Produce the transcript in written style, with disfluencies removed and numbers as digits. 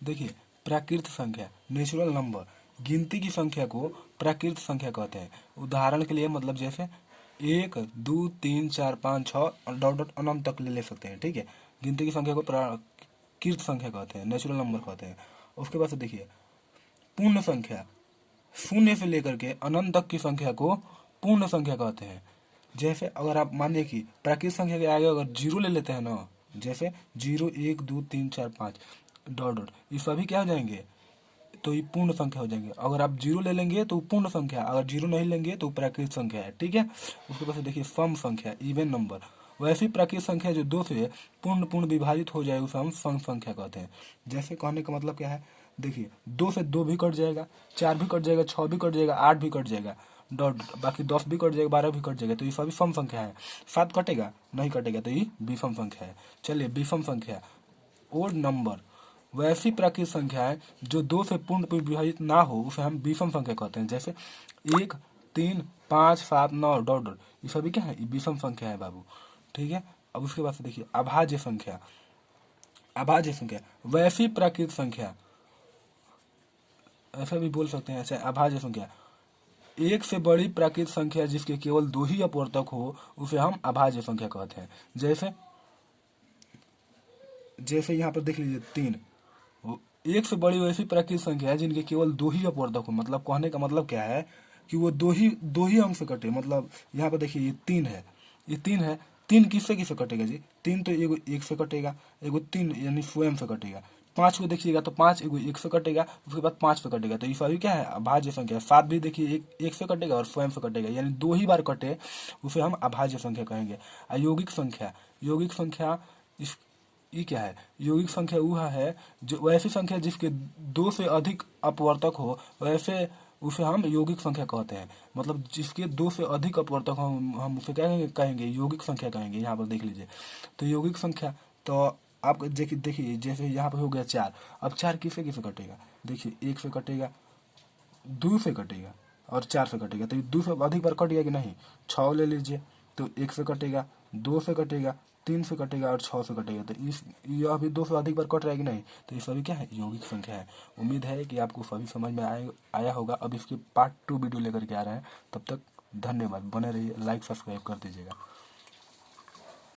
देखिए, प्राकृत संख्या natural number, गिनती की संख्या को प्राकृत संख्या कहते हैं। उदाहरण के लिए मतलब जैसे 1 2 3 4 5 6 और डॉट डॉट अनंत तक ले सकते हैं, ठीक है। गिनती की संख्या को प्राकृत संख्या कहते हैं, नेचुरल नंबर कहते हैं। उसके बाद से देखिए, पूर्ण संख्या, शून्य से लेकर के अनंत तक की संख्या को पूर्ण संख्या कहते हैं। जैसे अगर आप मानिए कि प्राकृत संख्या के आगे अगर जीरो ले लेते हैं ना, जैसे 0 1 2 3 4 5 डॉट डॉट, ये सभी क्या हो जाएंगे, तो ये पूर्ण संख्या हो जाएंगे। अगर आप जीरो ले लेंगे तो पूर्ण संख्या, अगर जीरो नहीं लेंगे तो प्राकृत संख्या है, ठीक है। उसके बाद देखिए सम संख्या, इवन नंबर, वैसी प्राकृत संख्या जो दो से पूर्ण पूर्ण विभाजित हो जाए उसे हम सम संख्या कहते हैं। जैसे कहने का मतलब क्या है, देखिए 2 से 2 भी कट जाएगा, 4 भी कट जाएगा, 6 भी कट जाएगा, 8 भी कट जाएगा, डॉट, बाकी 10 भी कट जाएगा, 12 भी कट जाएगा, तो ये सभी सम संख्या है। 7 कटेगा नहीं कटेगा, तो ये विषम संख्या है। चलिए, विषम संख्या, ओड नंबर, वैसी प्राकृत संख्याएं जो दो से पूर्ण विभाजित ना हो उसे हम विषम संख्या कहते हैं। जैसे 1 3 5 7 9 डॉट डॉट, ये सभी क्या है, ये विषम संख्या है बाबू, ठीक है। अब उसके बाद से देखिए अभाज्य संख्या, अभाज्य संख्या वैसी प्राकृत संख्या, ऐसा भी बोल सकते हैं ऐसे, अभाज्य संख्या एक से बड़ी प्राकृत संख्या जिसके केवल दो ही अपवर्तक हो उसे हम अभाज्य संख्या कहते हैं। जैसे जैसे यहाँ पर देख लीजिए 3, एक से बड़ी वैसी प्राकृत संख्या है जिनके केवल दो ही अपवर्तक हो। मतलब कहने का मतलब क्या है कि वो दो ही अंक से कटे। मतलब यहाँ पर देखिए ये 3 है, ये 3 है, 3 किससे किससे कटेगा जी, 3 तो एगो 1 से कटेगा, एगो 3 यानी स्वयं से कटेगा। 5 को देखिएगा तो 5 एगो 1 से कटेगा, उसके बाद 5 से कटेगा, तो ये सभी क्या है, अभाज्य संख्या। 7 भी देखिए 1 से कटेगा और स्वयं से कटेगा, यानी दो ही बार कटे, उसे हम अभाज्य संख्या कहेंगे। अयोगिक संख्या, यौगिक संख्या इस, ये क्या है, यौगिक संख्या वह है जो वैसी संख्या जिसके दो से अधिक अपवर्तक हो, वैसे उसे हम यौगिक संख्या कहते हैं। मतलब जिसके दो से अधिक अपवर्तक हो हम उसे कहेंगे यौगिक संख्या कहेंगे। यहाँ पर देख लीजिए, तो यौगिक संख्या, तो आप देखिए जैसे यहाँ पर हो गया 4, अब 4 किससे किससे कटेगा, देखिए 1 से कटेगा, 2 से कटेगा और 4 से कटेगा, तो ये 2 से अधिक बार कट गया कि नहीं। 6 ले लीजिए तो 1 से कटेगा, 2 से कटेगा, 3 से कटेगा और 6 से कटेगा, तो इस यह अभी 2 से अधिक बार कट रहा है कि नहीं। तो ये सभी क्या है, यौगिक संख्या है। उम्मीद है कि आपको सभी समझ में आया होगा। अब इसके पार्ट 2 वीडियो लेकर के आ रहे हैं, तब तक धन्यवाद, बने रहिए, लाइक सब्सक्राइब कर दीजिएगा।